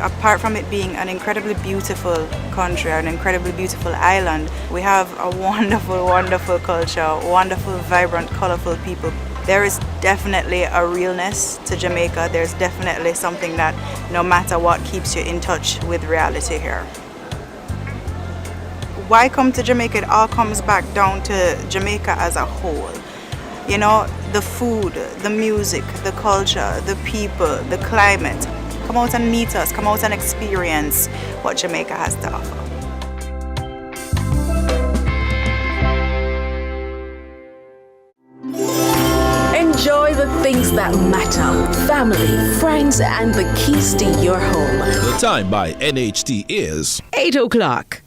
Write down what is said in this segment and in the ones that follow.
apart from it being an incredibly beautiful country, an incredibly beautiful island, we have a wonderful, wonderful culture, wonderful, vibrant, colorful people. There is definitely a realness to Jamaica. There's definitely something that no matter what keeps you in touch with reality here. Why come to Jamaica? It all comes back down to Jamaica as a whole. You know, the food, the music, the culture, the people, the climate. Come out and meet us, come out and experience what Jamaica has to offer. Enjoy the things that matter. Family, friends, and the keys to your home. The time by NHT is 8 o'clock.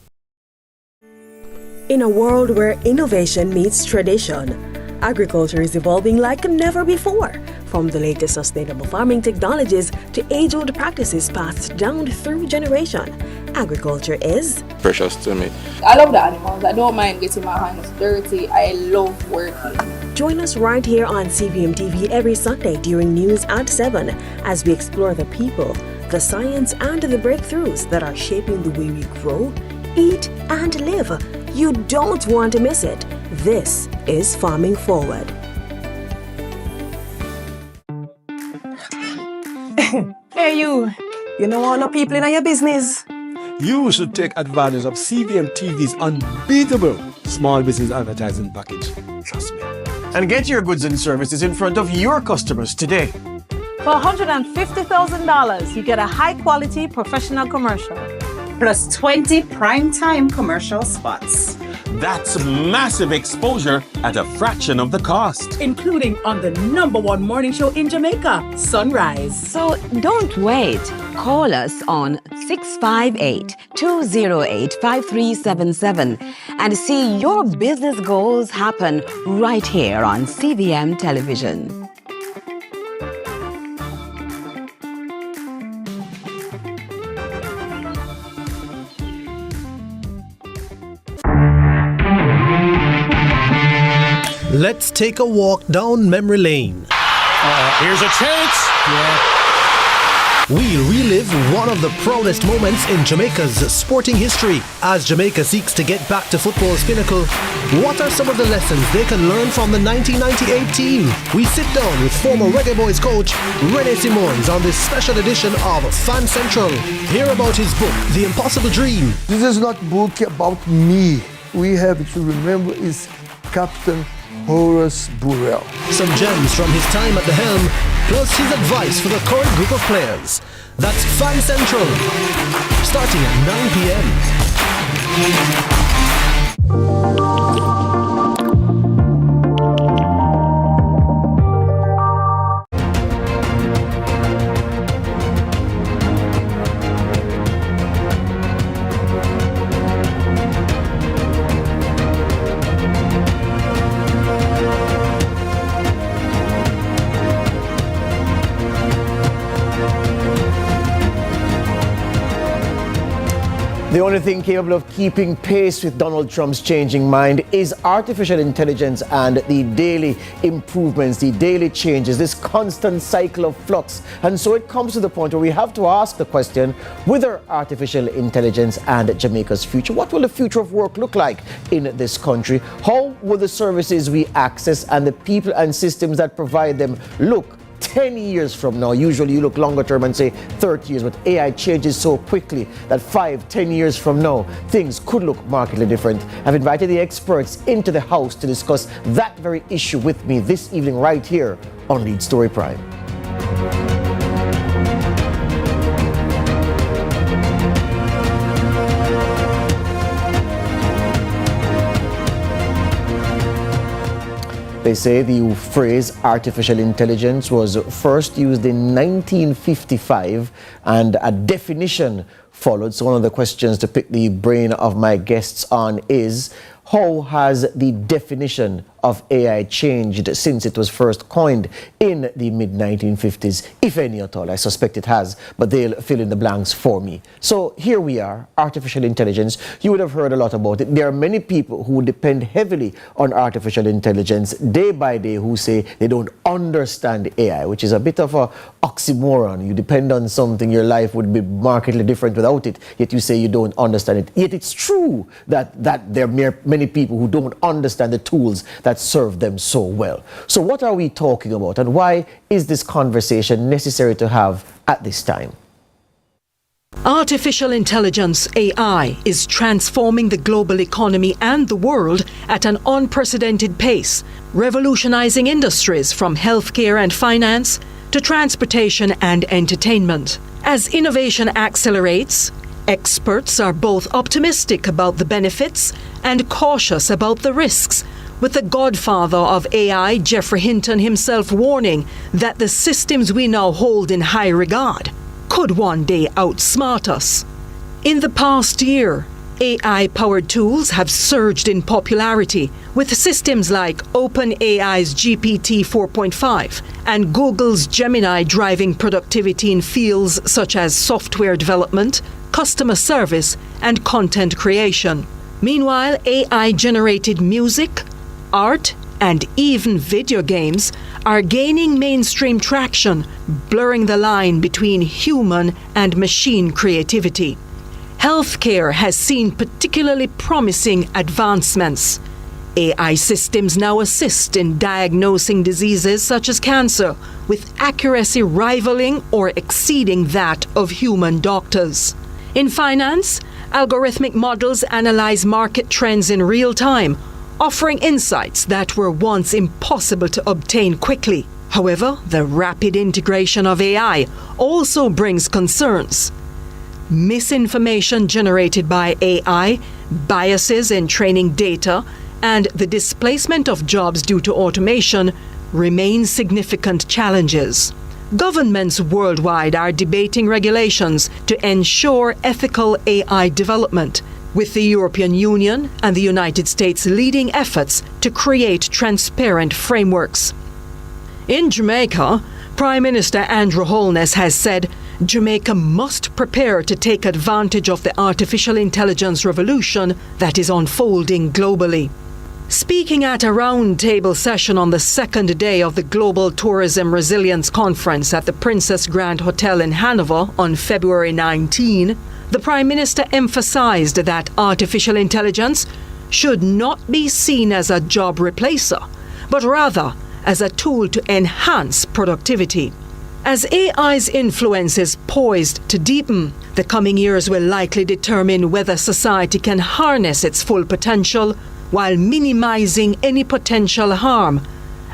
In a world where innovation meets tradition, agriculture is evolving like never before. From the latest sustainable farming technologies to age-old practices passed down through generation, agriculture is precious to me. I love the animals. I don't mind getting my hands dirty. I love working. Join us right here on CVM TV every Sunday during news at 7 as we explore the people, the science, and the breakthroughs that are shaping the way we grow, eat, and live. You don't want to miss it. This is Farming Forward. Hey you know all the people in your business? You should take advantage of CVM TV's unbeatable small business advertising package. Trust me. And get your goods and services in front of your customers today. For $150,000, you get a high-quality professional commercial. Plus 20 prime-time commercial spots. That's massive exposure at a fraction of the cost. Including on the #1 morning show in Jamaica, Sunrise. So don't wait. Call us on 658-208-5377 and see your business goals happen right here on CVM Television. Let's take a walk down memory lane. Here's a chance. We'll relive one of the proudest moments in Jamaica's sporting history as Jamaica seeks to get back to football's pinnacle. What are some of the lessons they can learn from the 1998 team? We sit down with former Reggae Boys coach Rene Simons on this special edition of Fan Central. Hear about his book, The Impossible Dream. This is not a book about me. We have to remember is Captain Horace Burrell. Some gems from his time at the helm, plus his advice for the current group of players. That's Fan Central, starting at 9 p.m. The only thing capable of keeping pace with Donald Trump's changing mind is artificial intelligence and the daily improvements, the daily changes, this constant cycle of flux. And so it comes to the point where we have to ask the question, whether artificial intelligence and Jamaica's future, what will the future of work look like in this country? How will the services we access and the people and systems that provide them look 10 years from now? Usually you look longer term and say 30 years, but AI changes so quickly that 5-10 years from now, things could look markedly different. I've invited the experts into the house to discuss that very issue with me this evening right here on Lead Story Prime. They say the phrase artificial intelligence was first used in 1955 and a definition followed. So one of the questions to pick the brain of my guests on is, How has the definition of AI changed since it was first coined in the mid-1950s, if any at all? I suspect it has, but they'll fill in the blanks for me. So here we are, artificial intelligence. You would have heard a lot about it. There are many people who depend heavily on artificial intelligence day by day who say they don't understand AI, which is a bit of a oxymoron. You depend on something, your life would be markedly different without it, yet you say you don't understand it. Yet it's true that there are many people who don't understand the tools that serve them so well. So what are we talking about, and why is this conversation necessary to have at this time? Artificial intelligence, AI, is transforming the global economy and the world at an unprecedented pace, revolutionizing industries from healthcare and finance to transportation and entertainment. As innovation accelerates, experts are both optimistic about the benefits and cautious about the risks, with the godfather of AI, Geoffrey Hinton, himself warning that the systems we now hold in high regard could one day outsmart us. In the past year, AI-powered tools have surged in popularity, with systems like OpenAI's GPT 4.5 and Google's Gemini driving productivity in fields such as software development, customer service, and content creation. Meanwhile, AI-generated music, art, and even video games are gaining mainstream traction, blurring the line between human and machine creativity. Healthcare has seen particularly promising advancements. AI systems now assist in diagnosing diseases such as cancer, with accuracy rivaling or exceeding that of human doctors. In finance, algorithmic models analyze market trends in real time, offering insights that were once impossible to obtain quickly. However, the rapid integration of AI also brings concerns. Misinformation generated by AI, biases in training data, and the displacement of jobs due to automation remain significant challenges. Governments worldwide are debating regulations to ensure ethical AI development, with the European Union and the United States leading efforts to create transparent frameworks. In Jamaica, Prime Minister Andrew Holness has said Jamaica must prepare to take advantage of the artificial intelligence revolution that is unfolding globally. Speaking at a round-table session on the second day of the Global Tourism Resilience Conference at the Princess Grand Hotel in Hanover on February 19, the Prime Minister emphasized that artificial intelligence should not be seen as a job replacer, but rather as a tool to enhance productivity. As AI's influence is poised to deepen, the coming years will likely determine whether society can harness its full potential while minimizing any potential harm,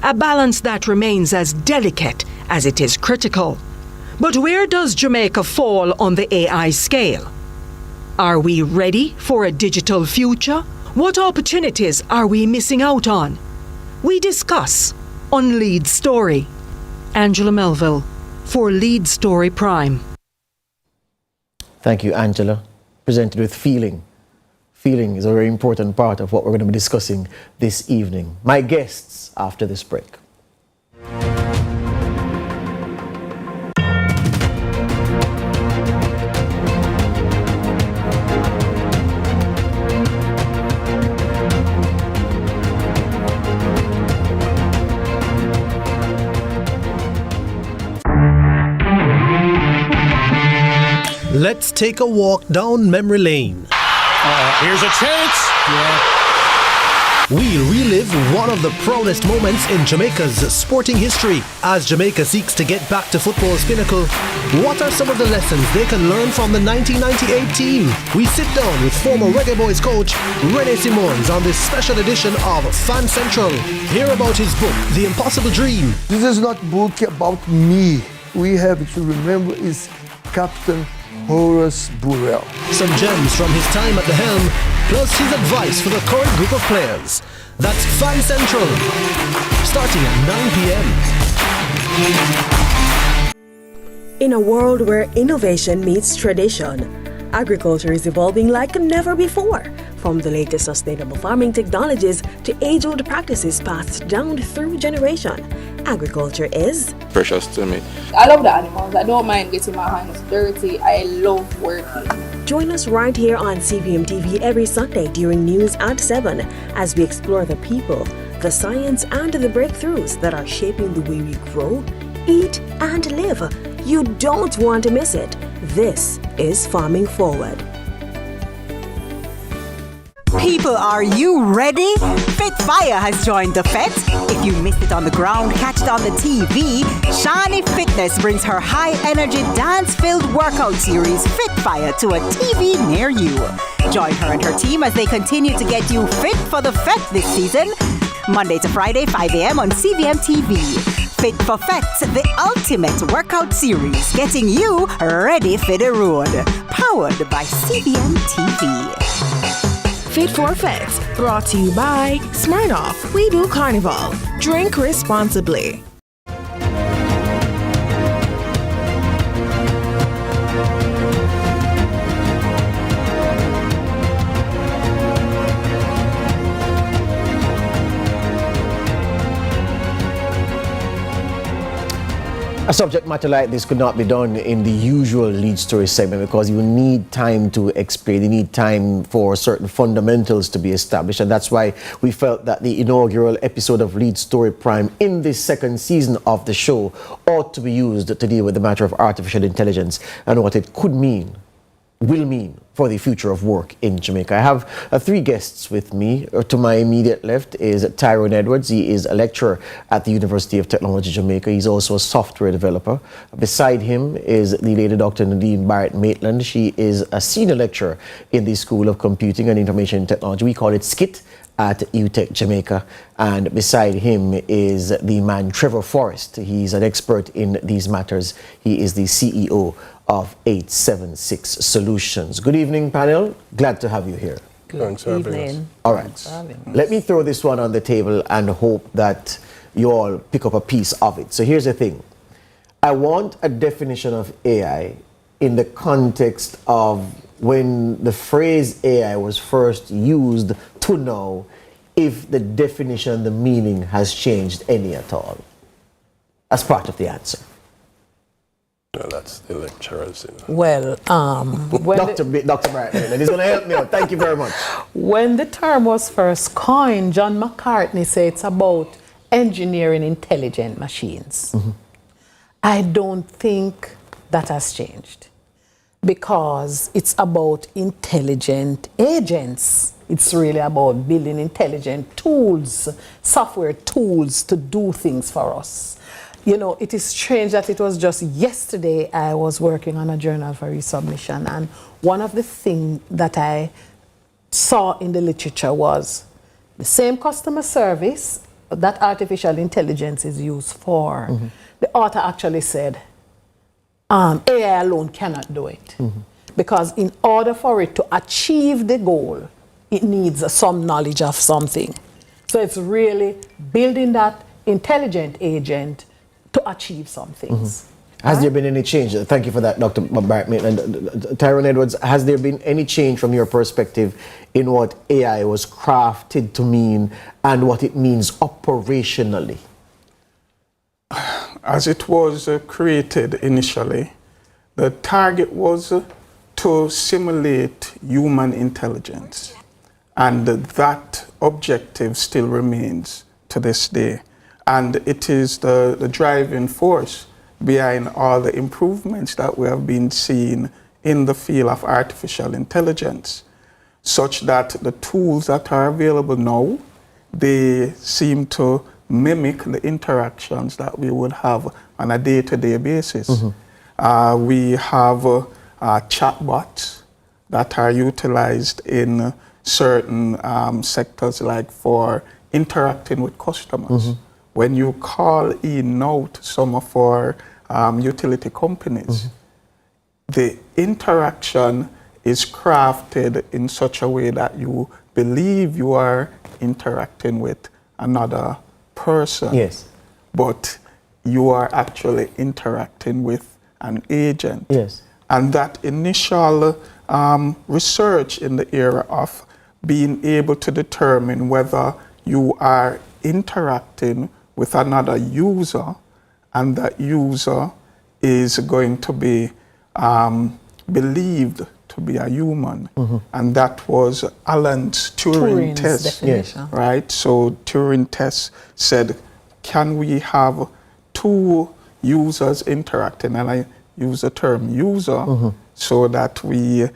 a balance that remains as delicate as it is critical. But where does Jamaica fall on the AI scale? Are we ready for a digital future? What opportunities are we missing out on? We discuss on Lead Story. Angela Melville for Lead Story Prime. Thank you, Angela. Presented with feeling. Feeling is a very important part of what we're going to be discussing this evening. My guests after this break. Let's take a walk down memory lane. Here's a chance. We'll relive one of the proudest moments in Jamaica's sporting history as Jamaica seeks to get back to football's pinnacle. What are some of the lessons they can learn from the 1998 team? We sit down with former Reggae Boys coach Rene Simons on this special edition of Fan Central. Hear about his book, The Impossible Dream. This is not a book about me. We have to remember is Captain Horace Burrell. Some gems from his time at the helm, plus his advice for the current group of players. That's Fan Central, starting at 9 p.m. In a world where innovation meets tradition, agriculture is evolving like never before. From the latest sustainable farming technologies to age-old practices passed down through generation, agriculture is precious to me. I love the animals. I don't mind getting my hands dirty. I love working. Join us right here on CVM TV every Sunday during news at 7 as we explore the people, the science and the breakthroughs that are shaping the way we grow, eat and live. You don't want to miss it. This is Farming Forward. People, are you ready? Fit Fire has joined the Fete. If you missed it on the ground, catch it on the TV. Shani Fitness brings her high-energy, dance-filled workout series, Fit Fire, to a TV near you. Join her and her team as they continue to get you fit for the Fete this season. Monday to Friday, 5 a.m. on CVM TV. Fit for Fete, the ultimate workout series, getting you ready for the road. Powered by CVM TV. Fit for Fete, brought to you by Smirnoff. We do Carnival. Drink responsibly. A subject matter like this could not be done in the usual lead story segment because you need time to explain, you need time for certain fundamentals to be established, and that's why we felt that the inaugural episode of Lead Story Prime in this second season of the show ought to be used to deal with the matter of artificial intelligence and what it could mean, will mean for the future of work in Jamaica. I have three guests with me. To my immediate left is Tyrone Edwards. He is a lecturer at the University of Technology, Jamaica. He's also a software developer. Beside him is the lady Dr. Nadine Barrett-Maitland. She is a senior lecturer in the School of Computing and Information Technology. We call it SCIT at UTech Jamaica. And beside him is the man Trevor Forrest. He's an expert in these matters. He is the CEO of 876 Solutions. Good evening, panel. Glad to have you here. Thanks for having us. All right. Let me throw this one on the table and hope that you all pick up a piece of it. So here's the thing. I want a definition of AI in the context of when the phrase AI was first used to know if the definition, the meaning has changed any at all. As part of the answer. No, that's the lecturers. Well, Dr. Barrett, he's going to help me out. Thank you very much. When the term was first coined, John McCartney said it's about engineering intelligent machines. Mm-hmm. I don't think that has changed because it's about intelligent agents. It's really about building intelligent tools, software tools to do things for us. You know, it is strange that it was just yesterday I was working on a journal for resubmission, and one of the things that I saw in the literature was the same customer service that artificial intelligence is used for. Mm-hmm. The author actually said, AI alone cannot do it. Mm-hmm. Because in order for it to achieve the goal, it needs some knowledge of something. So it's really building that intelligent agent to achieve some things. Mm-hmm. Has there been any change? Thank you for that, Dr. Barrett-Maitland. Tyrone Edwards, has there been any change from your perspective in what AI was crafted to mean and what it means operationally? As it was created initially, the target was to simulate human intelligence. And that objective still remains to this day. And it is the driving force behind all the improvements that we have been seeing in the field of artificial intelligence, such that the tools that are available now, they seem to mimic the interactions that we would have on a day-to-day basis. Mm-hmm. We have chatbots that are utilized in certain sectors, like for interacting with customers. Mm-hmm. When you call in now to some of our utility companies, the interaction is crafted in such a way that you believe you are interacting with another person. Yes. But you are actually interacting with an agent. Yes. And that initial research in the era of being able to determine whether you are interacting with another user and that user is going to be believed to be a human. And that was Alan's Turing test, right? So Turing test said, can we have two users interacting? And I use the term user so that we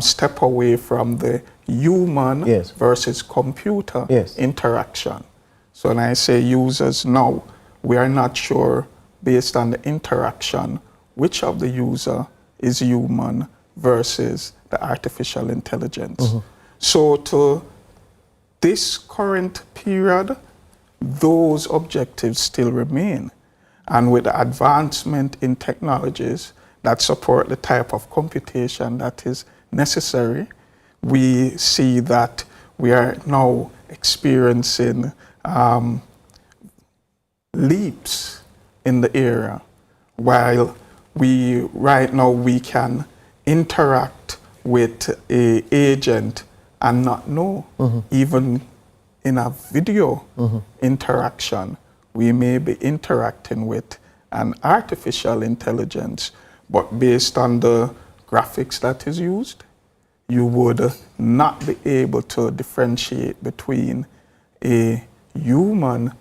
step away from the human versus computer interaction. So when I say users now, we are not sure based on the interaction which of the user is human versus the artificial intelligence. So to this current period, those objectives still remain. And with the advancement in technologies that support the type of computation that is necessary, we see that we are now experiencing leaps in the area, while right now we can interact with an agent and not know. Even in a video interaction, we may be interacting with an artificial intelligence, but based on the graphics that is used, you would not be able to differentiate between a human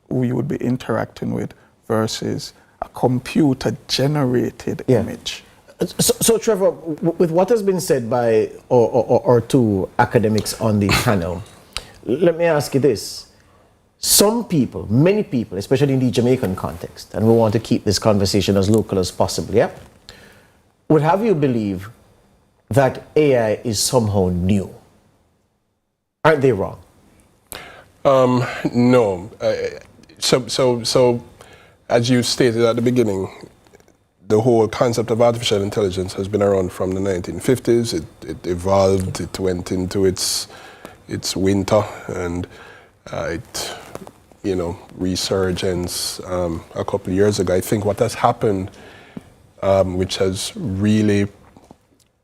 who you would be interacting with versus a computer-generated image. So, Trevor, with what has been said by or two academics on the panel, let me ask you this. Some people, many people, especially in the Jamaican context, and we want to keep this conversation as local as possible, would have you believe that AI is somehow new. Aren't they wrong? No. So, as you stated at the beginning, the whole concept of artificial intelligence has been around from the 1950s. It evolved, it went into its winter, and it, resurgence a couple of years ago. I think what has happened, which has really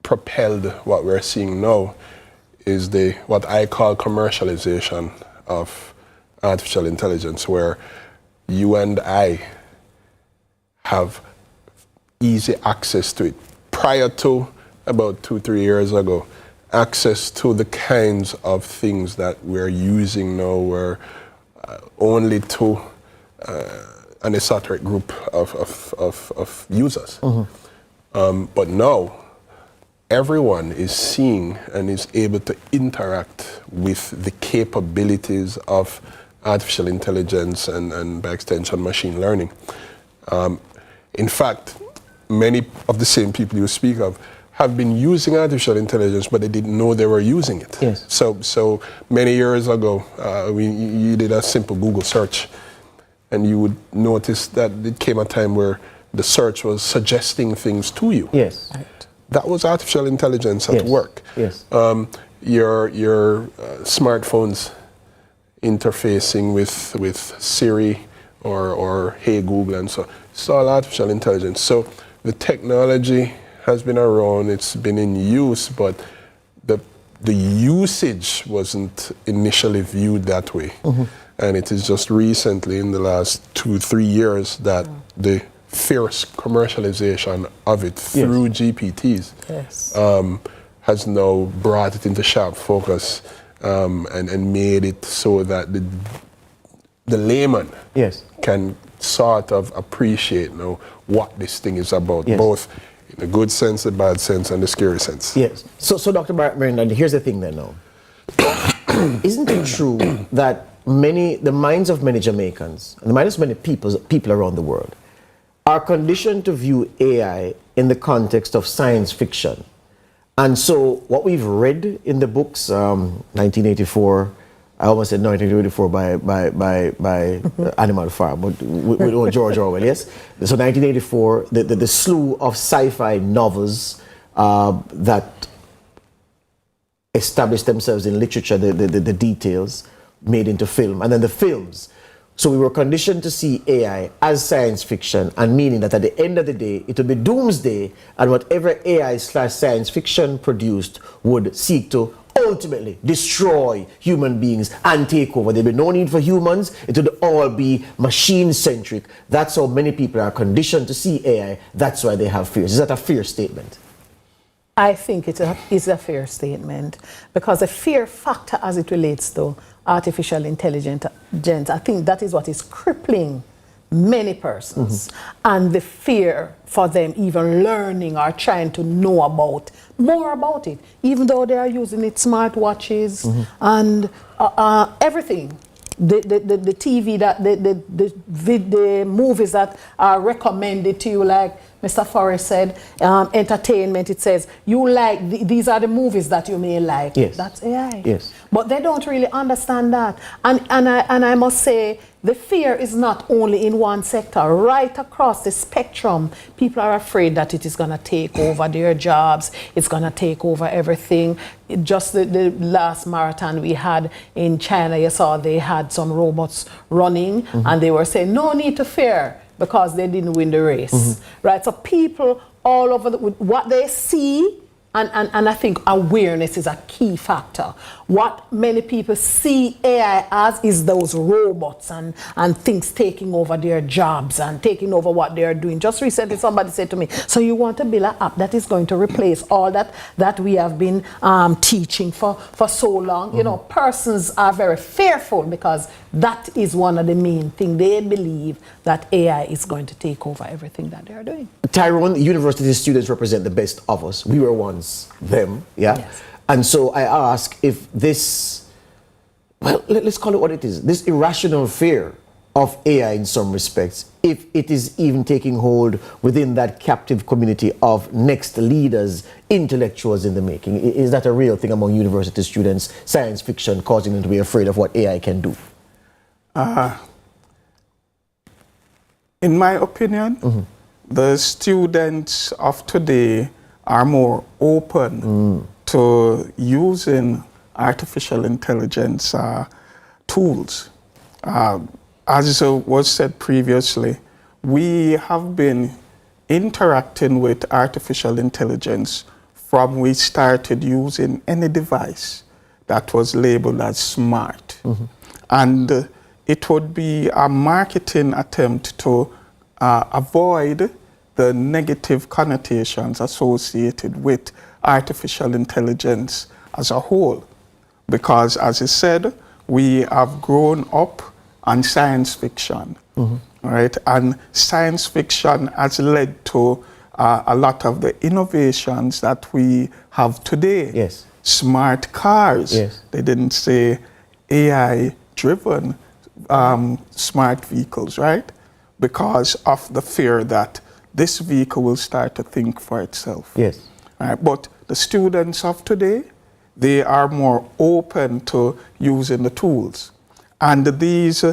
propelled what we're seeing now, is what I call commercialization of artificial intelligence, where you and I have easy access to it. Prior to about 2-3 years ago, access to the kinds of things that we're using now were only to an esoteric group of users. But now, everyone is seeing and is able to interact with the capabilities of artificial intelligence and by extension machine learning. In fact, many of the same people you speak of have been using artificial intelligence, but they didn't know they were using it. Yes. So many years ago, you did a simple Google search, and you would notice that it came a time where the search was suggesting things to you. Yes. That was artificial intelligence at work. Yes. Your smartphones interfacing with Siri or Hey Google, and so it's all artificial intelligence. So the technology has been around, it's been in use, but the usage wasn't initially viewed that way. And it is just recently, in the last 2-3 years, that the fierce commercialization of it through GPTs has now brought it into sharp focus and made it so that the layman can sort of appreciate now what this thing is about, both in the good sense, the bad sense, and the scary sense. Yes. So Dr. Miranda, here's the thing then now. Isn't it true that the minds of many Jamaicans, and the minds of many people around the world, are conditioned to view AI in the context of science fiction? And so what we've read in the books, 1984, I almost said 1984 by Animal Farm, but with George Orwell, yes? So 1984, the slew of sci-fi novels that established themselves in literature, the details made into film, and then the films. So we were conditioned to see AI as science fiction, and meaning that at the end of the day, it would be doomsday, and whatever AI/science fiction produced would seek to ultimately destroy human beings and take over. There'll be no need for humans. It would all be machine-centric. That's how many people are conditioned to see AI. That's why they have fears. Is that a fair statement? I think it is a fair statement, because the fear factor as it relates to artificial intelligence, I think that is what is crippling many persons, and the fear for them even learning or trying to know more about it, even though they are using it, smartwatches and everything. The TV, the movies that are recommended to you, like Mr. Forrest said, entertainment, it says, you like, these are the movies that you may like. Yes. That's AI. Yes. But they don't really understand that. And I must say, the fear is not only in one sector. Right across the spectrum, people are afraid that it is going to take over their jobs. It's going to take over everything. Just the last marathon we had in China, you saw they had some robots running, and they were saying, no need to fear, because they didn't win the race. Right? So people all over, what they see, and I think awareness is a key factor. What many people see AI as is those robots and things taking over their jobs and taking over what they are doing. Just recently somebody said to me, so you want to build an app that is going to replace all that we have been teaching for so long? You know, persons are very fearful, because that is one of the main things. They believe that AI is going to take over everything that they are doing. Tyrone, university students represent the best of us. We were once them, yeah? Yes. And so I ask if this, well, let's call it what it is, this irrational fear of AI in some respects, if it is even taking hold within that captive community of next leaders, intellectuals in the making. Is that a real thing among university students, science fiction causing them to be afraid of what AI can do? In my opinion, the students of today are more open to using artificial intelligence tools. As was said previously, we have been interacting with artificial intelligence from we started using any device that was labeled as smart. And it would be a marketing attempt to avoid the negative connotations associated with artificial intelligence as a whole. Because, as I said, we have grown up on science fiction, right? And science fiction has led to a lot of the innovations that we have today. Yes. Smart cars. Yes. They didn't say AI-driven smart vehicles, right? Because of the fear that this vehicle will start to think for itself. Yes. Right? But the students of today, they are more open to using the tools. And these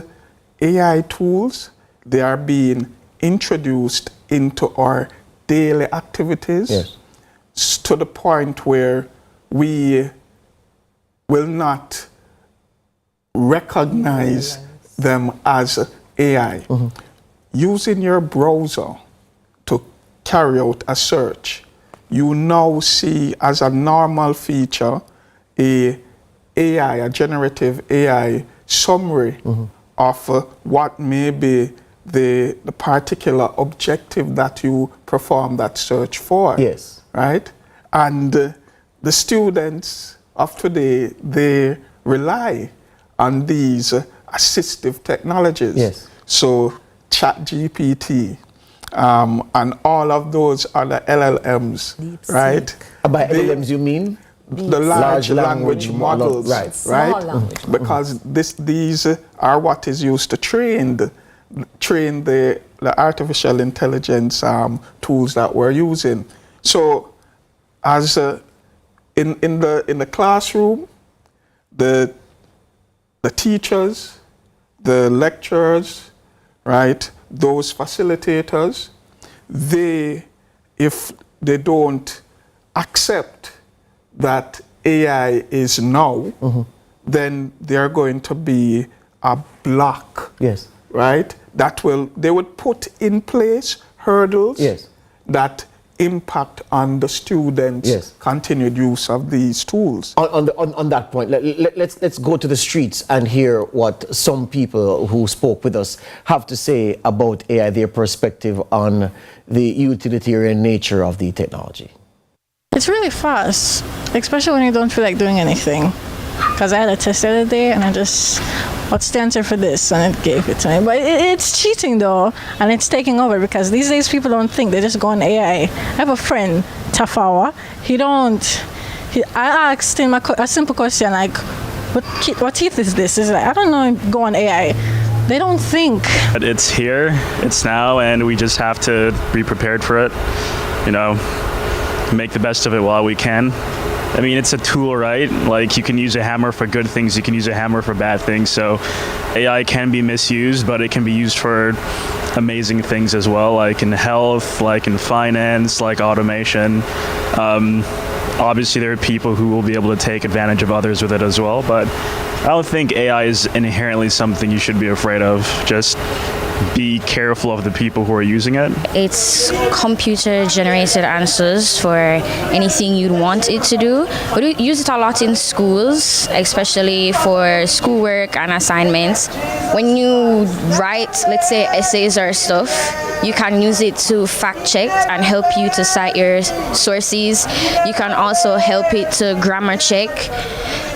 AI tools, they are being introduced into our daily activities. Yes. To the point where we will not recognize them as AI. Using your browser to carry out a search, you now see as a normal feature a generative AI summary of what may be the particular objective that you perform that search for. Yes. Right? And the students of today, they rely on these assistive technologies. Yes. So ChatGPT and all of those other LLMs, right? By LLMs you mean? The large language models, right? Because these are what is used to train the artificial intelligence tools that we're using. So, as in the classroom, the teachers, the lecturers, right? Those facilitators, if they don't accept that AI is now, then they're going to be a block. Yes. Right? They would put in place hurdles yes. that impact on the students' continued use of these tools. On that point, let's go to the streets and hear what some people who spoke with us have to say about AI, their perspective on the utilitarian nature of the technology. It's really fast, especially when you don't feel like doing anything. Because I had a test the other day and I just, what's the answer for this? And it gave it to me. But it's cheating though, and it's taking over because these days people don't think, they just go on AI. I have a friend, Tafawa, I asked him a simple question like, what teeth is this? He's like, I don't know, go on AI. They don't think. It's here, it's now, and we just have to be prepared for it, you know, make the best of it while we can. I mean, it's a tool, right? Like, you can use a hammer for good things, you can use a hammer for bad things. So AI can be misused, but it can be used for amazing things as well, like in health, like in finance, like automation. Obviously, there are people who will be able to take advantage of others with it as well, but I don't think AI is inherently something you should be afraid of. Just be careful of the people who are using it. It's computer-generated answers for anything you'd want it to do. But we use it a lot in schools, especially for schoolwork and assignments. When you write, let's say, essays or stuff, you can use it to fact-check and help you to cite your sources. You can also help it to grammar check.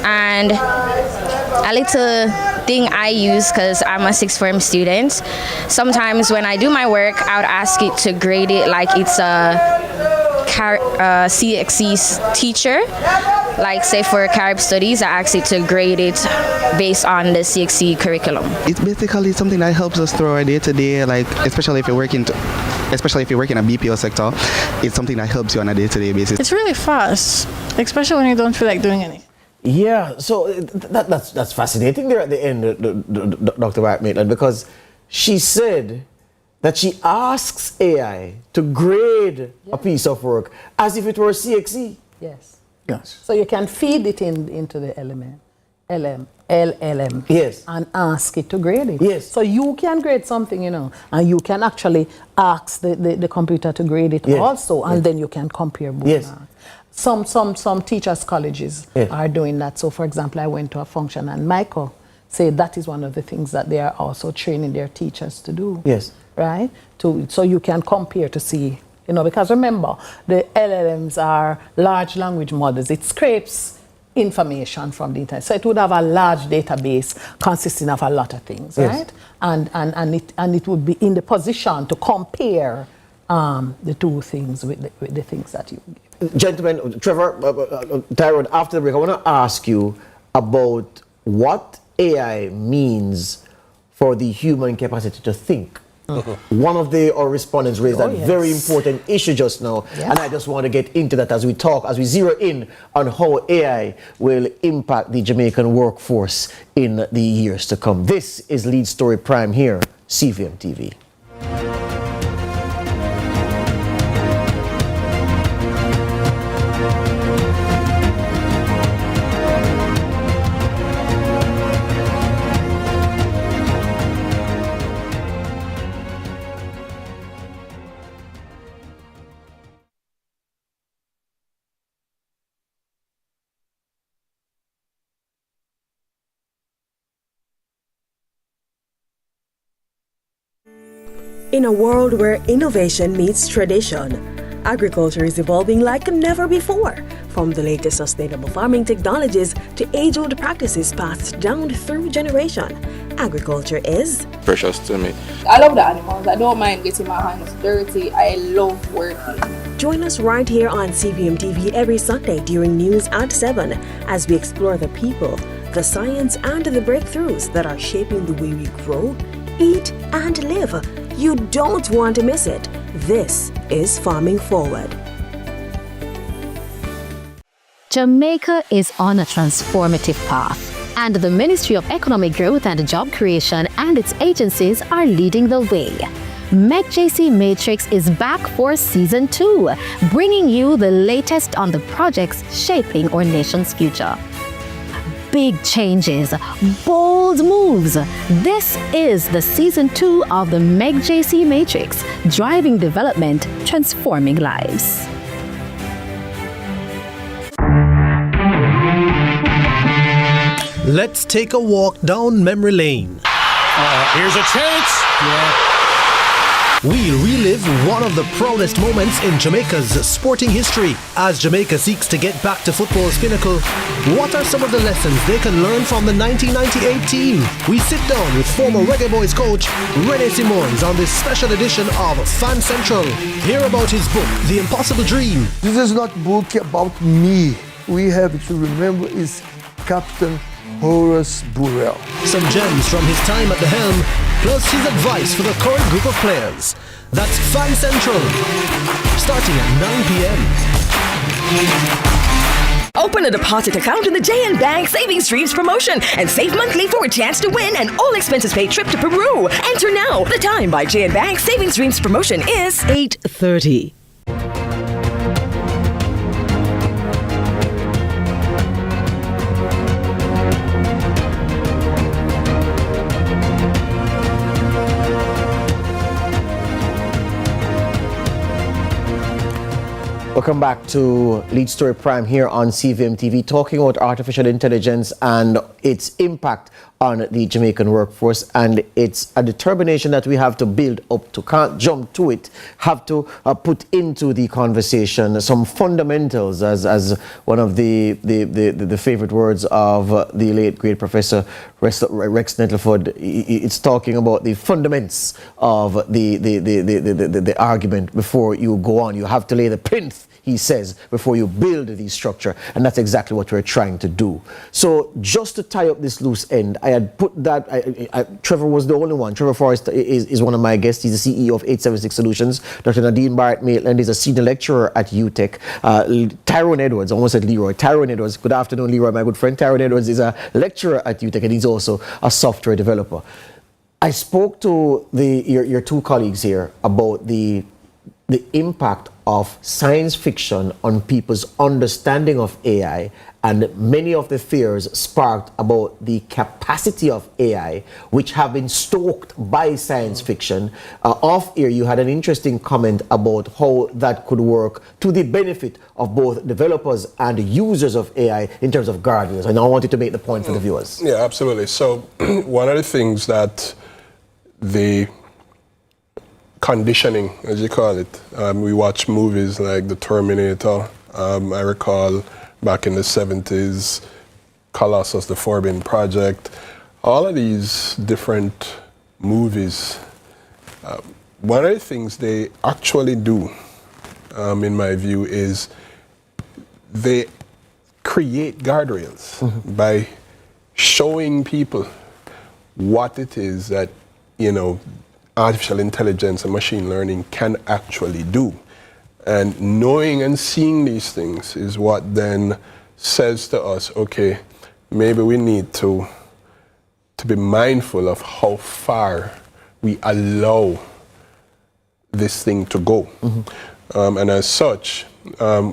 And a little thing I use, because I'm a sixth form student, sometimes when I do my work, I would ask it to grade it like it's a CXC teacher. Like, say for Carib Studies, I ask it to grade it based on the CXC curriculum. It's basically something that helps us through our day-to-day, like especially if you're working in a BPO sector, it's something that helps you on a day-to-day basis. It's really fast, especially when you don't feel like doing anything. Yeah, so that's fascinating there at the end, Dr. White-Maitland, because she said that she asks AI to grade a piece of work as if it were CXC. Yes. Yes. So you can feed it into the LLM. Yes. And ask it to grade it. Yes. So you can grade something, you know, and you can actually ask the computer to grade it also, and then you can compare both. Yes. Some teachers' colleges are doing that. So, for example, I went to a function and Michael said that is one of the things that they are also training their teachers to do. Yes. Right? So you can compare to see, you know, because remember, the LLMs are large language models. It scrapes information from the internet. So it would have a large database consisting of a lot of things, right? And it would be in the position to compare the two things with the things that you give. Gentlemen, Trevor, Tyrone, after the break, I want to ask you about what AI means for the human capacity to think. One of our respondents raised that very important issue just now, and I just want to get into that as we talk, as we zero in on how AI will impact the Jamaican workforce in the years to come. This is Lead Story Prime here, CVM TV. In a world where innovation meets tradition, agriculture is evolving like never before. From the latest sustainable farming technologies to age-old practices passed down through generation, agriculture is precious to me. I love the animals. I don't mind getting my hands dirty. I love working. Join us right here on CVM TV every Sunday during news at 7 as we explore the people, the science, and the breakthroughs that are shaping the way we grow, eat, and live. You don't want to miss it. This is Farming Forward. Jamaica is on a transformative path, and the Ministry of Economic Growth and Job Creation and its agencies are leading the way. MECJC Matrix is back for Season 2, bringing you the latest on the projects shaping our nation's future. big changes, bold moves. This is the season 2 of the Meg JC Matrix, driving development, transforming lives. Let's take a walk down memory lane. Here's a chance. We'll relive one of the proudest moments in Jamaica's sporting history as Jamaica seeks to get back to football's pinnacle. What are some of the lessons they can learn from the 1998 team? We sit down with former Reggae Boys coach Rene Simons on this special edition of Fan Central. Hear about his book, The Impossible Dream. This is not a book about me. We have to remember is Captain Horace Burrell. Some gems from his time at the helm, plus his advice for the current group of players. That's Fan Central, starting at 9 p.m. Open a deposit account in the JN Bank Savings Dreams promotion and save monthly for a chance to win an all-expenses paid trip to Peru. Enter now. The time by JN Bank Savings Dreams promotion is 8:30. Welcome back to Lead Story Prime here on CVM TV, talking about artificial intelligence and its impact on the Jamaican workforce. And it's a determination that we have to build up to, can't jump to it, have to put into the conversation some fundamentals, as one of the favorite words of the late great Professor Rex Nettleford. It's talking about the fundaments of the argument before you go on. You have to lay the plinth, he says, before you build the structure. And that's exactly what we're trying to do. So just to tie up this loose end, I had put that, Trevor was the only one. Trevor Forrest is one of my guests. He's the CEO of 876 Solutions. Dr. Nadine Barrett-Maitland is a senior lecturer at UTech. Tyrone Edwards, I almost said Leroy. Tyrone Edwards, good afternoon, Leroy, my good friend. Tyrone Edwards is a lecturer at UTech, and he's also a software developer. I spoke to your two colleagues here about the impact of science fiction on people's understanding of AI, and many of the fears sparked about the capacity of AI, which have been stoked by science fiction. Off air, you had an interesting comment about how that could work to the benefit of both developers and users of AI in terms of guardrails. And I wanted to make the point for the viewers. Yeah, absolutely. So one of the things that the conditioning, as you call it, we watch movies like The Terminator. I recall back in the 70s, Colossus, The Forbidden Project. All of these different movies, one of the things they actually do, in my view, is they create guardrails by showing people what it is that, artificial intelligence and machine learning can actually do. And knowing and seeing these things is what then says to us, okay, maybe we need to be mindful of how far we allow this thing to go. And as such,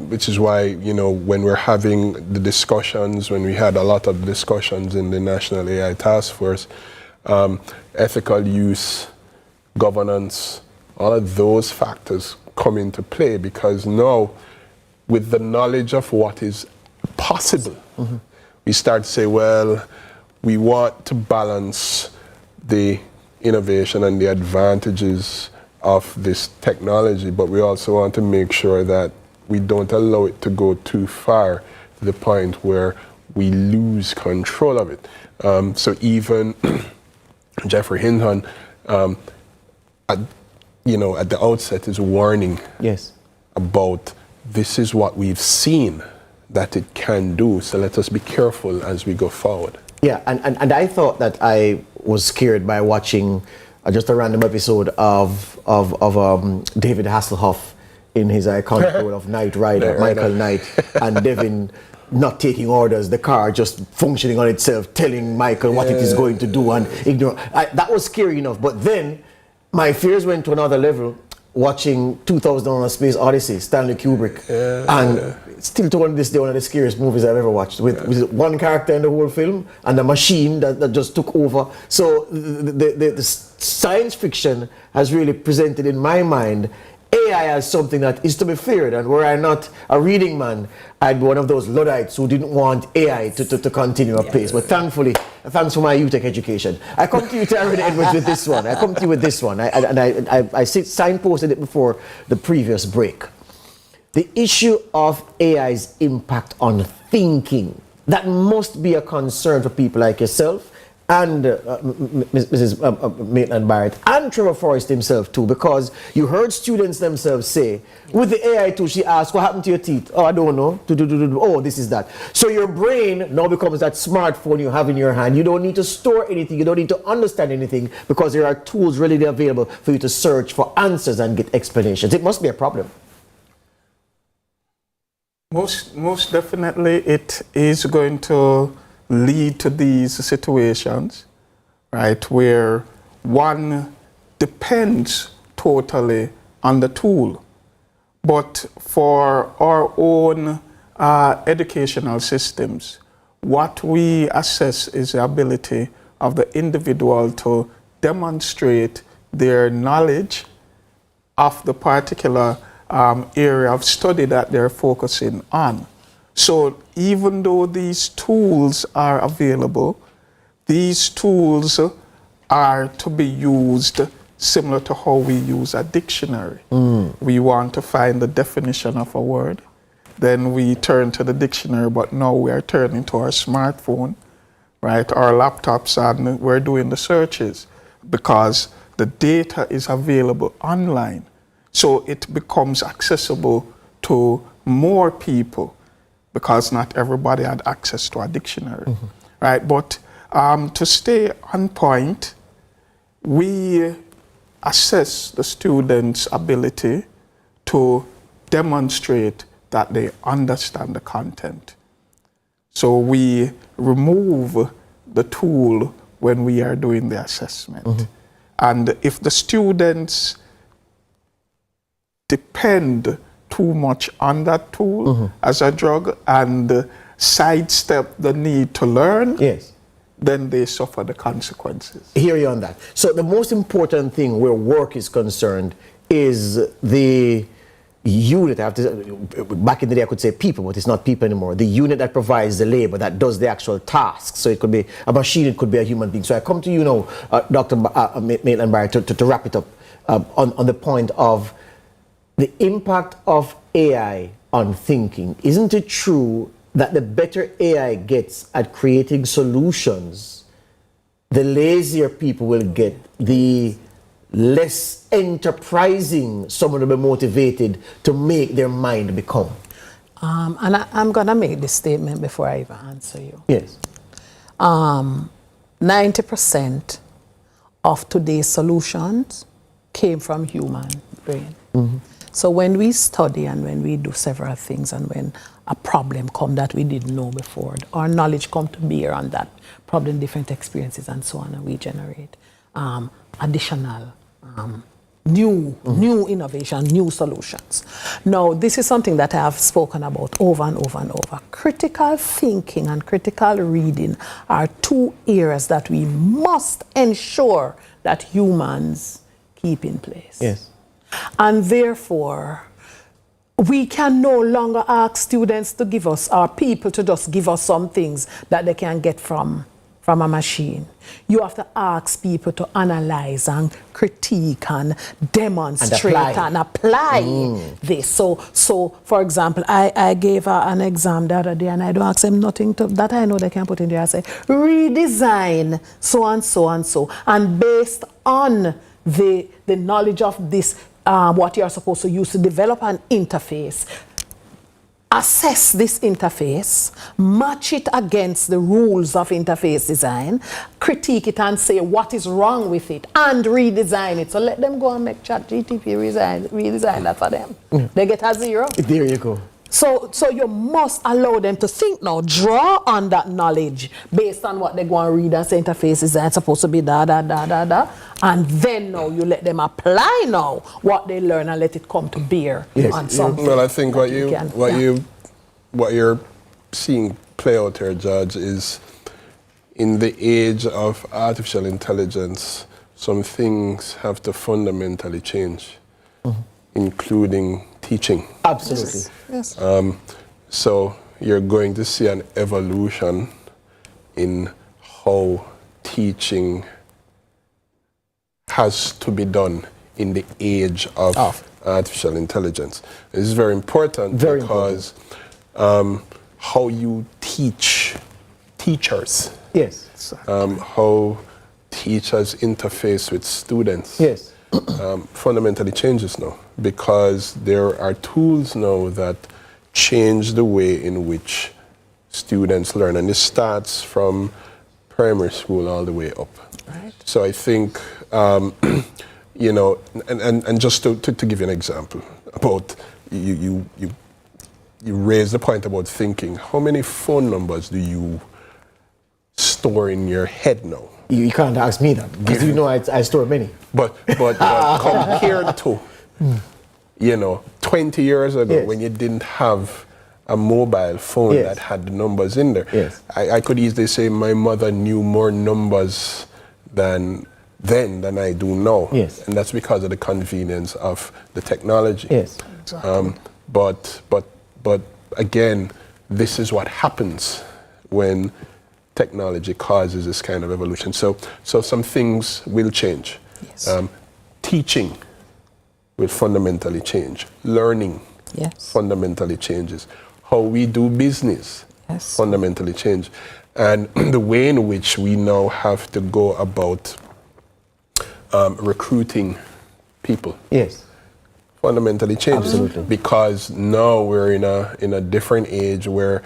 which is why, when we're having the discussions, when we had a lot of discussions in the National AI Task Force, ethical use, governance, all of those factors come into play, because now, with the knowledge of what is possible, we start to say, well, we want to balance the innovation and the advantages of this technology, but we also want to make sure that we don't allow it to go too far to the point where we lose control of it. So even Jeffrey Hinton, at the outset is warning about this is what we've seen that it can do, so let us be careful as we go forward. Yeah, and I thought that I was scared by watching just a random episode of David Hasselhoff in his iconic role of Knight Rider, Michael Knight, and Devin not taking orders, the car just functioning on itself, telling Michael what it is going to do, and ignore. That was scary enough, but then my fears went to another level watching 2001: A Space Odyssey, Stanley Kubrick, and still to this day one of the scariest movies I've ever watched, with one character in the whole film and a machine that just took over. So the science fiction has really presented in my mind AI as something that is to be feared, and were I not a reading man, I'd be one of those Luddites who didn't want AI to continue apace. But thankfully, thanks for my UTech education. I come to you, Taryn Edwards, with this one. I signposted it before the previous break. The issue of AI's impact on thinking, that must be a concern for people like yourself and Mrs. Maitland-Barrett and Trevor Forrest himself too, because you heard students themselves say, with the AI tool, she asked, what happened to your teeth? Oh, I don't know. Oh, this is that. So your brain now becomes that smartphone you have in your hand. You don't need to store anything. You don't need to understand anything, because there are tools readily available for you to search for answers and get explanations. It must be a problem. Most definitely it is going to lead to these situations, right, where one depends totally on the tool. But for our own educational systems, what we assess is the ability of the individual to demonstrate their knowledge of the particular area of study that they're focusing on. So even though these tools are available, these tools are to be used similar to how we use a dictionary. We want to find the definition of a word, then we turn to the dictionary, but now we are turning to our smartphone, right, our laptops, and we're doing the searches because the data is available online. So it becomes accessible to more people, because not everybody had access to a dictionary, right? But to stay on point, we assess the students' ability to demonstrate that they understand the content. So we remove the tool when we are doing the assessment. And if the students depend too much on that tool as a drug and sidestep the need to learn, then they suffer the consequences. I hear you on that. So the most important thing where work is concerned is the unit. Back in the day I could say people, but it's not people anymore. The unit that provides the labor, that does the actual tasks. So it could be a machine, it could be a human being. So I come to you now, Dr. Maitland-Barrett, to wrap it up on the point of the impact of AI on thinking. Isn't it true that the better AI gets at creating solutions, the lazier people will get, the less enterprising someone will be motivated to make their mind become? And I'm going to make this statement before I even answer you. Yes. 90% of today's solutions came from human brain. So when we study and when we do several things and when a problem comes that we didn't know before, our knowledge come to bear on that problem, different experiences and so on, and we generate additional new innovation, new solutions. Now, this is something that I have spoken about over and over and over. Critical thinking and critical reading are two areas that we must ensure that humans keep in place. Yes. And therefore, we can no longer ask students to give us, or people to just give us some things that they can get from a machine. You have to ask people to analyze and critique and demonstrate and apply this. So for example, I gave an exam the other day and I don't ask them nothing that I know they can put in there. I say, redesign so and so and so. And based on the knowledge of this, what you are supposed to use to develop an interface, assess this interface, match it against the rules of interface design, critique it and say what is wrong with it, and redesign it. So let them go and make ChatGPT redesign that for them. They get a 0. There you go. So you must allow them to think now, draw on that knowledge based on what they go and read and say interface design supposed to be and then now you let them apply now what they learn and let it come to bear on something. Well, I think what you what you're seeing play out here, Judge, is in the age of artificial intelligence, some things have to fundamentally change, including teaching. Absolutely. Yes. So you're going to see an evolution in how teaching has to be done in the age of artificial intelligence. This is very important because how you teach teachers, how teachers interface with students, fundamentally changes now, because there are tools now that change the way in which students learn, and this starts from primary school all the way up. Right. So I think, you know, and just to give you an example about, you raised the point about thinking. How many phone numbers do you store in your head now? You can't ask me that, because you know I store many. But compared to, you know, 20 years ago, when you didn't have a mobile phone that had the numbers in there, I could easily say my mother knew more numbers than I do now. Yes. And that's because of the convenience of the technology. Yes. Exactly. But again, this is what happens when technology causes this kind of evolution. So some things will change. Yes. Teaching will fundamentally change. Learning fundamentally changes. How we do business fundamentally change. And the way in which we now have to go about recruiting people fundamentally changes. Absolutely. Because now we're in a different age where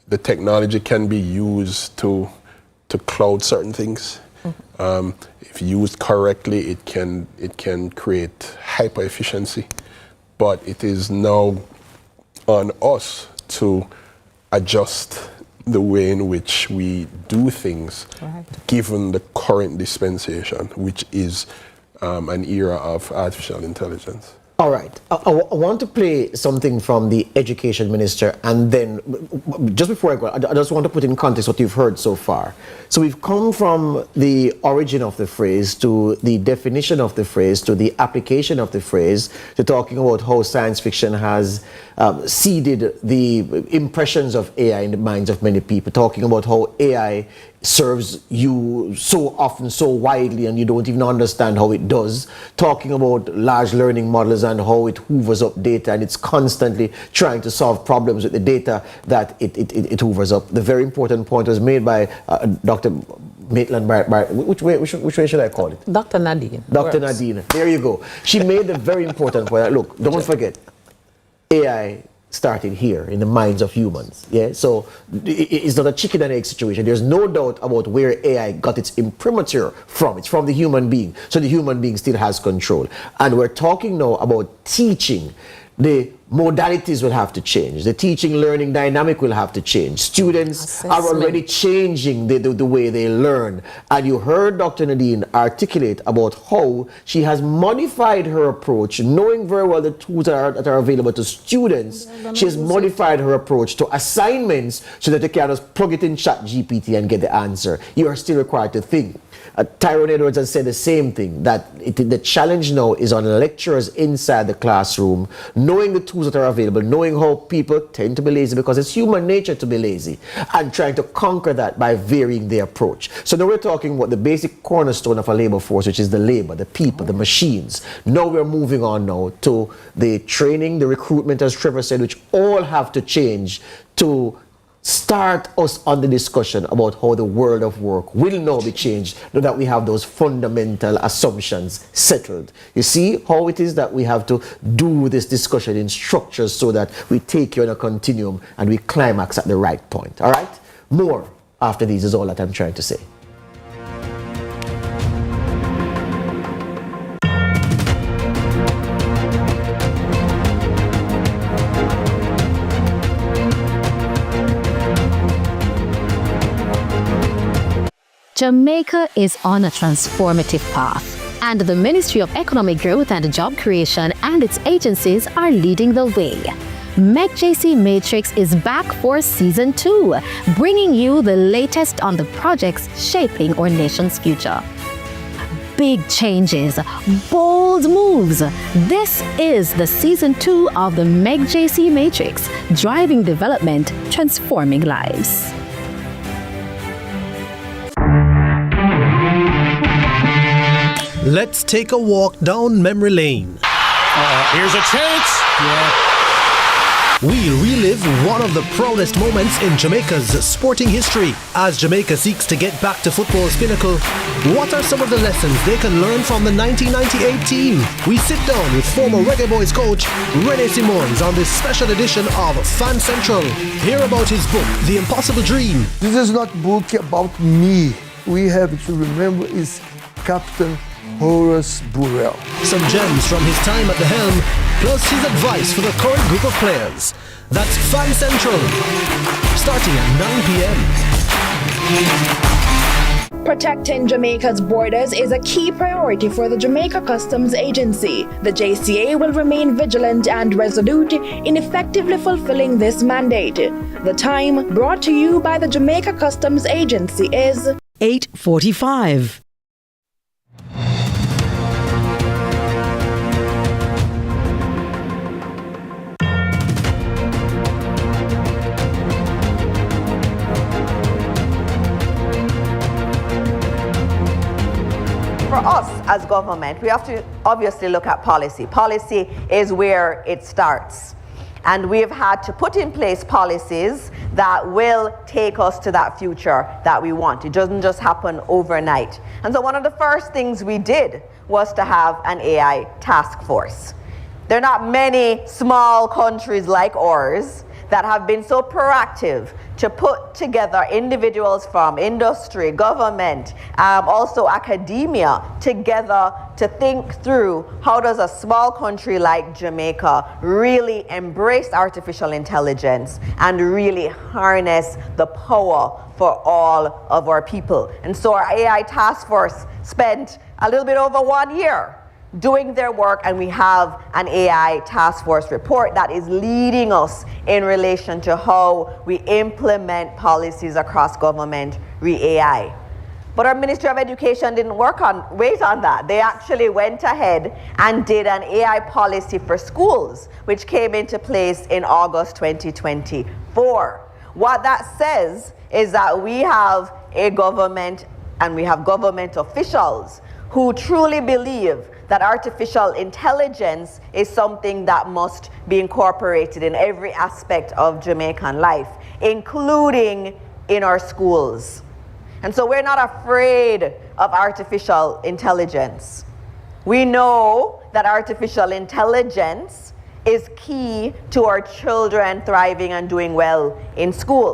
the technology can be used to cloud certain things. If used correctly, it can create hyper efficiency. But it is now on us to adjust the way in which we do things, given the current dispensation, which is an era of artificial intelligence. All right. I want to play something from the education minister, and then, just before I go, I just want to put in context what you've heard so far. So we've come from the origin of the phrase, to the definition of the phrase, to the application of the phrase, to talking about how science fiction has seeded the impressions of AI in the minds of many people, talking about how AI serves you so often, so widely, and you don't even understand how it does, talking about large learning models and how it hoovers up data, and it's constantly trying to solve problems with the data that it hoovers up. The very important point was made by Dr. Maitland Barrett. Which way should I call it? Dr. Nadine. Dr. Nadine. There you go. She made the very important point. Look, don't forget, AI started here in the minds of humans. Yeah, so it's not a chicken and egg situation. There's no doubt about where AI got its imprimatur from. It's from the human being. So the human being still has control. And we're talking now about teaching. The modalities will have to change. The teaching learning dynamic will have to change. Students are already changing the way they learn. And you heard Dr. Nadine articulate about how she has modified her approach, knowing very well the tools that are available to students. She has modified her approach to assignments so that you can just plug it in ChatGPT and get the answer. You are still required to think. Tyrone Edwards has said the same thing, that the challenge now is on lecturers inside the classroom, knowing the tools that are available, knowing how people tend to be lazy, because it's human nature to be lazy, and trying to conquer that by varying their approach. So now we're talking about the basic cornerstone of a labor force, which is the labor, the people, the machines. Now we're moving on now to the training, the recruitment, as Trevor said, which all have to change to start us on the discussion about how the world of work will now be changed now that we have those fundamental assumptions settled. You see how it is that we have to do this discussion in structures so that we take you on a continuum and we climax at the right point. All right? More after these is all that I'm trying to say. Jamaica is on a transformative path, and the Ministry of Economic Growth and Job Creation and its agencies are leading the way. MechJC Matrix is back for Season 2, bringing you the latest on the projects shaping our nation's future. Big changes, bold moves. This is the Season 2 of the MechJC Matrix, driving development, transforming lives. Let's take a walk down memory lane. Here's a chance. We'll relive one of the proudest moments in Jamaica's sporting history as Jamaica seeks to get back to football's pinnacle. What are some of the lessons they can learn from the 1998 team? We sit down with former Reggae Boys coach Rene Simons on this special edition of Fan Central. Hear about his book, The Impossible Dream. This is not a book about me. We have to remember is Captain Horace Burrell. Some gems from his time at the helm, plus his advice for the current group of players. That's Fan Central, starting at 9 p.m. Protecting Jamaica's borders is a key priority for the Jamaica Customs Agency. The JCA will remain vigilant and resolute in effectively fulfilling this mandate. The time brought to you by the Jamaica Customs Agency is 8:45. For us as government, we have to obviously look at policy. Policy is where it starts. And we've had to put in place policies that will take us to that future that we want. It doesn't just happen overnight. And so one of the first things we did was to have an AI task force. There are not many small countries like ours that have been so proactive to put together individuals from industry, government, also academia together to think through how does a small country like Jamaica really embrace artificial intelligence and really harness the power for all of our people. And so our AI task force spent a little bit over 1 year doing their work, and we have an AI task force report that is leading us in relation to how we implement policies across government re-AI. But our Ministry of Education didn't wait on that. They actually went ahead and did an AI policy for schools, which came into place in August 2024. What that says is that we have a government and we have government officials who truly believe that artificial intelligence is something that must be incorporated in every aspect of Jamaican life, including in our schools. And so we're not afraid of artificial intelligence. We know that artificial intelligence is key to our children thriving and doing well in school.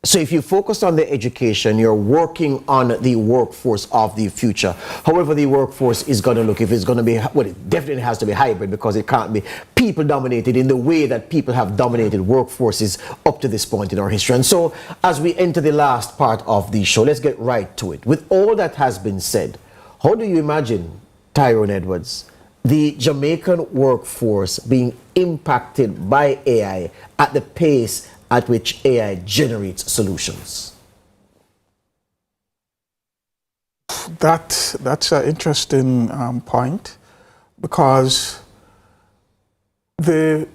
So if you focus on the education, you're working on the workforce of the future. However the workforce is going to look, if it's going to be, well, it definitely has to be hybrid because it can't be people dominated in the way that people have dominated workforces up to this point in our history. And so as we enter the last part of the show, let's get right to it. With all that has been said, how do you imagine, Tyrone Edwards, the Jamaican workforce being impacted by AI at the pace at which AI generates solutions? That's an interesting point, because the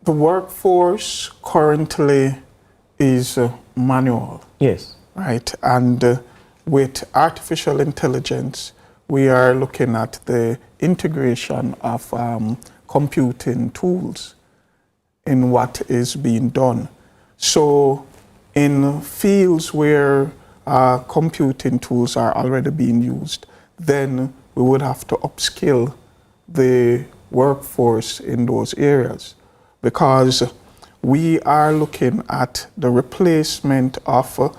workforce currently is manual. Yes. Right, and with artificial intelligence, we are looking at the integration of computing tools in what is being done. So in fields where computing tools are already being used, then we would have to upskill the workforce in those areas, because we are looking at the replacement of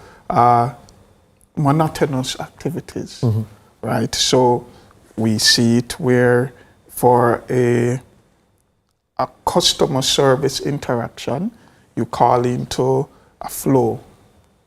monotonous activities, right? So we see it where for a customer service interaction, you call into a flow,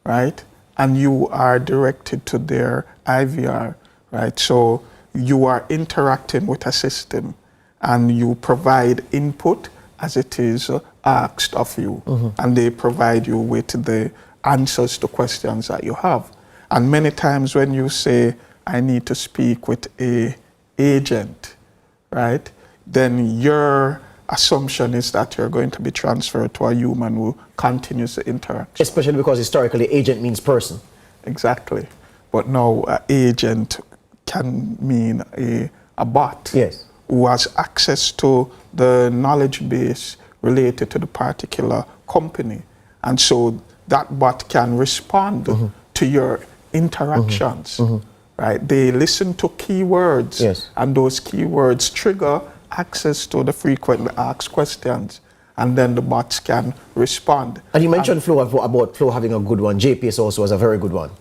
right? And you are directed to their IVR, right? So you are interacting with a system and you provide input as it is asked of you, and they provide you with the answers to questions that you have. And many times when you say, I need to speak with a agent, right, then your assumption is that you're going to be transferred to a human who continues the interaction. Especially because historically agent means person. Exactly. But now agent can mean a bot. Yes. Who has access to the knowledge base related to the particular company. And so that bot can respond to your interactions, right? They listen to keywords, and those keywords trigger access to the frequently asked questions, and then the bots can respond. And you mentioned Flo, about Flo having a good one. JPS also has a very good one.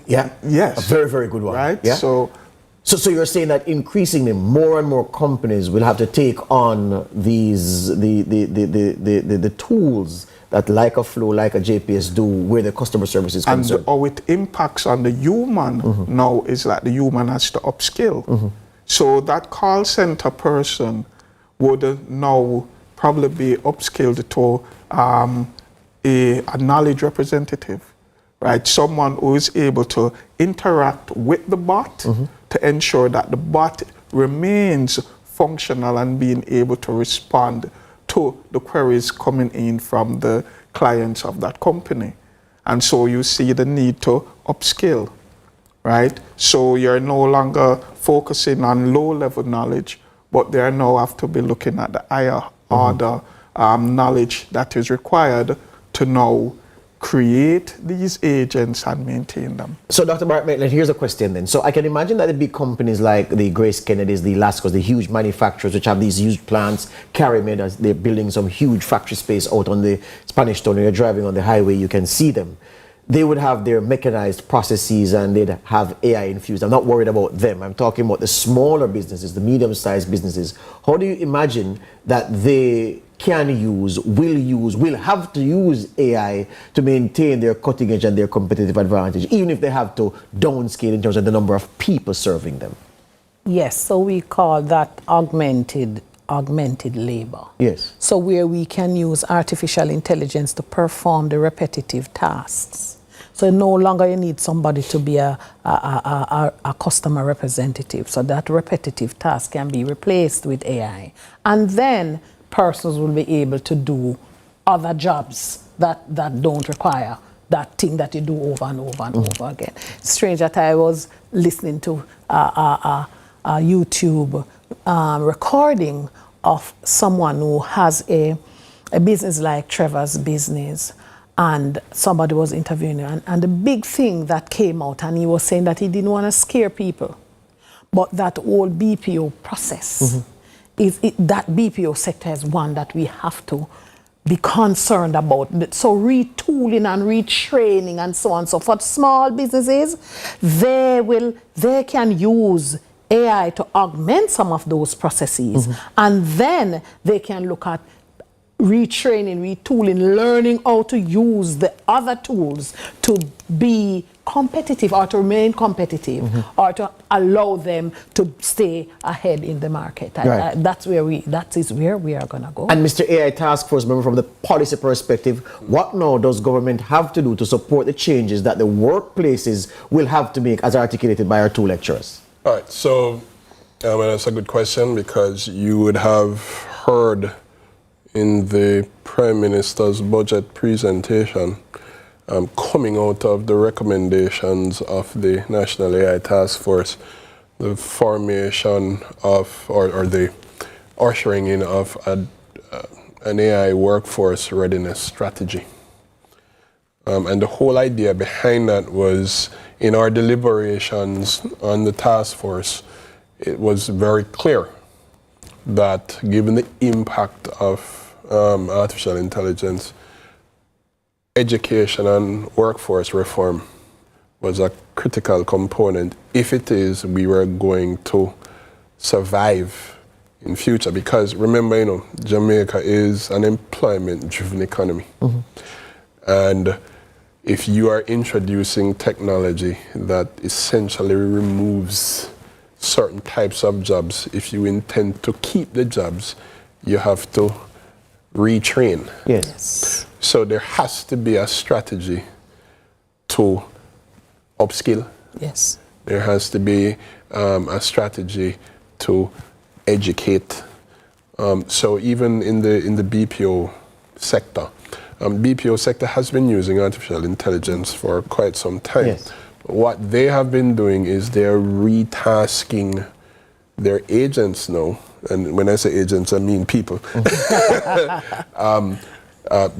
Yes. A very, very good one. Right? Yeah? So you're saying that increasingly more and more companies will have to take on these the tools that like a Flow, like a JPS do where the customer service is concerned. And how it impacts on the human now is that the human has to upskill. So that call center person would now probably be upskilled to a knowledge representative, right? Someone who is able to interact with the bot to ensure that the bot remains functional and being able to respond to the queries coming in from the clients of that company. And so you see the need to upskill, right? So you're no longer focusing on low-level knowledge, but they now have to be looking at the higher order knowledge that is required to now create these agents and maintain them. So Dr. Barrett, here's a question then. So I can imagine that the big companies like the Grace Kennedys, the Lascos, the huge manufacturers which have these huge plants, CarryMed, they're building some huge factory space out on the Spanish Town. When you're driving on the highway, you can see them. They would have their mechanized processes and they'd have AI infused. I'm not worried about them. I'm talking about the smaller businesses, the medium-sized businesses. How do you imagine that they can use, will have to use AI to maintain their cutting edge and their competitive advantage, even if they have to downscale in terms of the number of people serving them? Yes, so we call that augmented labor. Yes. So where we can use artificial intelligence to perform the repetitive tasks. So no longer you need somebody to be a customer representative. So that repetitive task can be replaced with AI. And then persons will be able to do other jobs that don't require that thing that you do over and over and over again. Strange that I was listening to a YouTube recording of someone who has a business like Trevor's business, and somebody was interviewing him, and the big thing that came out, and he was saying that he didn't want to scare people, but that whole BPO process, that BPO sector is one that we have to be concerned about. So retooling and retraining and so on. So for small businesses, they can use AI to augment some of those processes, and then they can look at retraining, retooling, learning how to use the other tools to be competitive or to remain competitive or to allow them to stay ahead in the market. Right. That is where we are going to go. And Mr. AI Task Force member, from the policy perspective, what now does government have to do to support the changes that the workplaces will have to make as articulated by our two lecturers? All right, so that's a good question, because you would have heard in the Prime Minister's budget presentation coming out of the recommendations of the National AI Task Force, the formation of, or the ushering in of an AI workforce readiness strategy. And the whole idea behind that was, in our deliberations on the task force, it was very clear that given the impact of artificial intelligence, education and workforce reform was a critical component if it is we were going to survive in future. Because remember, Jamaica is an employment-driven economy. And if you are introducing technology that essentially removes certain types of jobs, if you intend to keep the jobs, you have to retrain. Yes. So there has to be a strategy to upskill. Yes. There has to be a strategy to educate. So even in the BPO sector, BPO sector has been using artificial intelligence for quite some time. Yes. What they have been doing is they're retasking their agents now, and when I say agents, I mean people,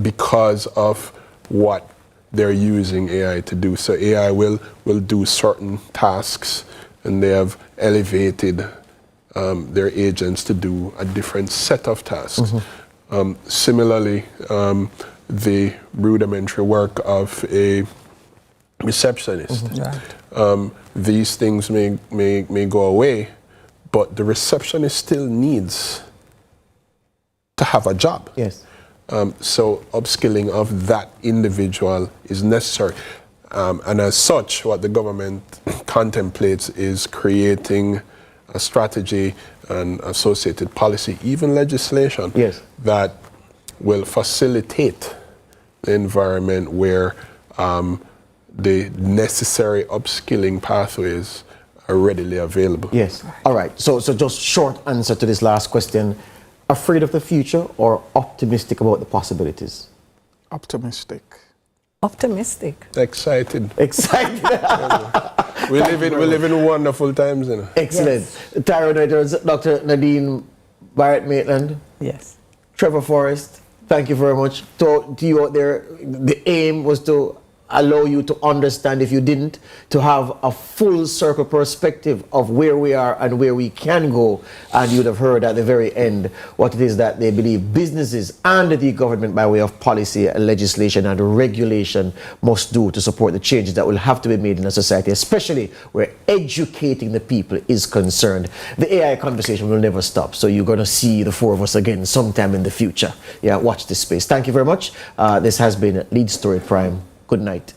because of what they're using AI to do. So AI will do certain tasks, and they have elevated their agents to do a different set of tasks. Similarly, the rudimentary work of a receptionist. These things may go away, but the receptionist still needs to have a job. Yes. So upskilling of that individual is necessary. And as such, what the government contemplates is creating a strategy and associated policy, even legislation, that will facilitate the environment where the necessary upskilling pathways are readily available. Yes. All right. So just short answer to this last question. Afraid of the future or optimistic about the possibilities? Optimistic. Optimistic. Excited. Excited. we live in wonderful times. You know? Excellent. Tyron Edwards, Dr. Nadine Barrett-Maitland. Yes. Trevor Forrest, thank you very much. To you out there, the aim was to allow you to understand, if you didn't, to have a full circle perspective of where we are and where we can go. And you'd have heard at the very end what it is that they believe businesses and the government, by way of policy, legislation and regulation, must do to support the changes that will have to be made in a society, especially where educating the people is concerned. The AI conversation will never stop, so you're going to see the four of us again sometime in the future. Yeah, watch this space. Thank you very much. This has been Lead Story Prime. Good night.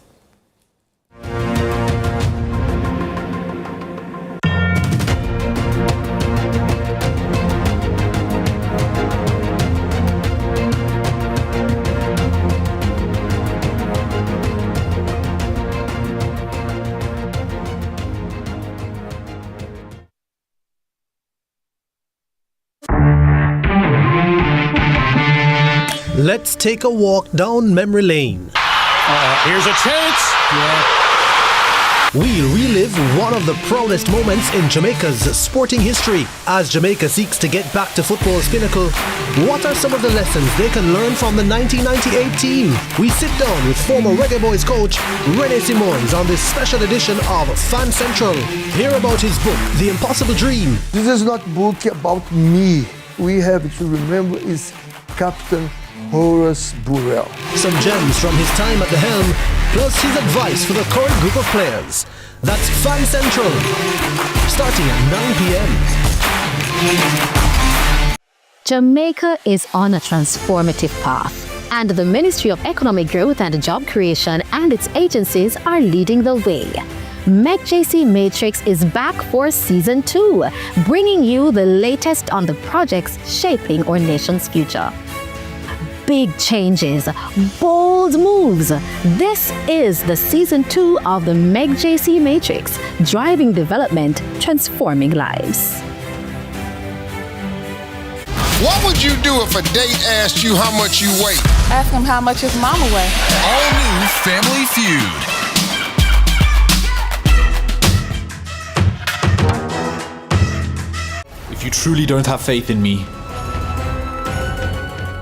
Let's take a walk down memory lane. Here's a chance. We'll relive one of the proudest moments in Jamaica's sporting history as Jamaica seeks to get back to football's pinnacle. What are some of the lessons they can learn from the 1998 team? We sit down with former Reggae Boys coach Rene Simons on this special edition of Fan Central. Hear about his book, The Impossible Dream. This is not a book about me. We have to remember is Captain Horace Burrell. Some gems from his time at the helm, plus his advice for the current group of players. That's Fan Central, starting at 9 p.m. Jamaica is on a transformative path, and the Ministry of Economic Growth and Job Creation and its agencies are leading the way. McJC Matrix is back for Season 2, bringing you the latest on the projects shaping our nation's future. Big changes, bold moves. This is the Season 2 of the McJC Matrix, driving development, transforming lives. What would you do if a date asked you how much you weigh? Ask him how much his mama weigh. All new Family Feud. If you truly don't have faith in me,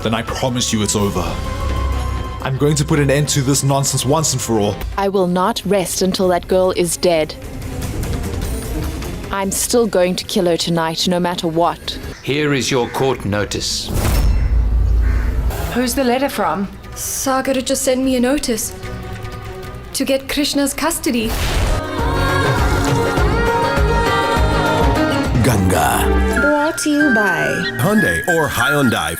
then I promise you it's over. I'm going to put an end to this nonsense once and for all. I will not rest until that girl is dead. I'm still going to kill her tonight, no matter what. Here is your court notice. Who's the letter from? Sagar just sent me a notice to get Krishna's custody. Ganga. Brought to you by Hyundai or Hyundai.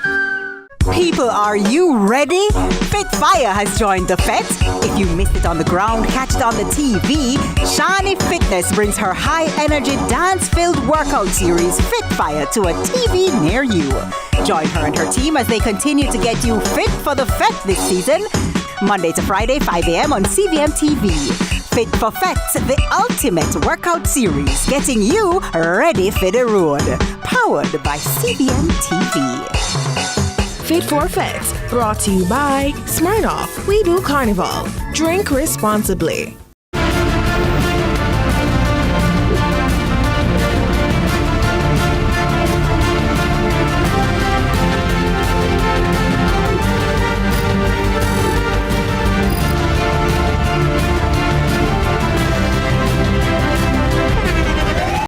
People, are you ready? Fit Fire has joined the fete. If you missed it on the ground, catch it on the TV. Shani Fitness brings her high-energy dance-filled workout series, Fit Fire, to a TV near you. Join her and her team as they continue to get you fit for the fete this season. Monday to Friday, 5 a.m. on CVM TV. Fit for Fete, the ultimate workout series, getting you ready for the road. Powered by CVM TV. Fit for Fete, brought to you by Smirnoff. We do Carnival. Drink responsibly.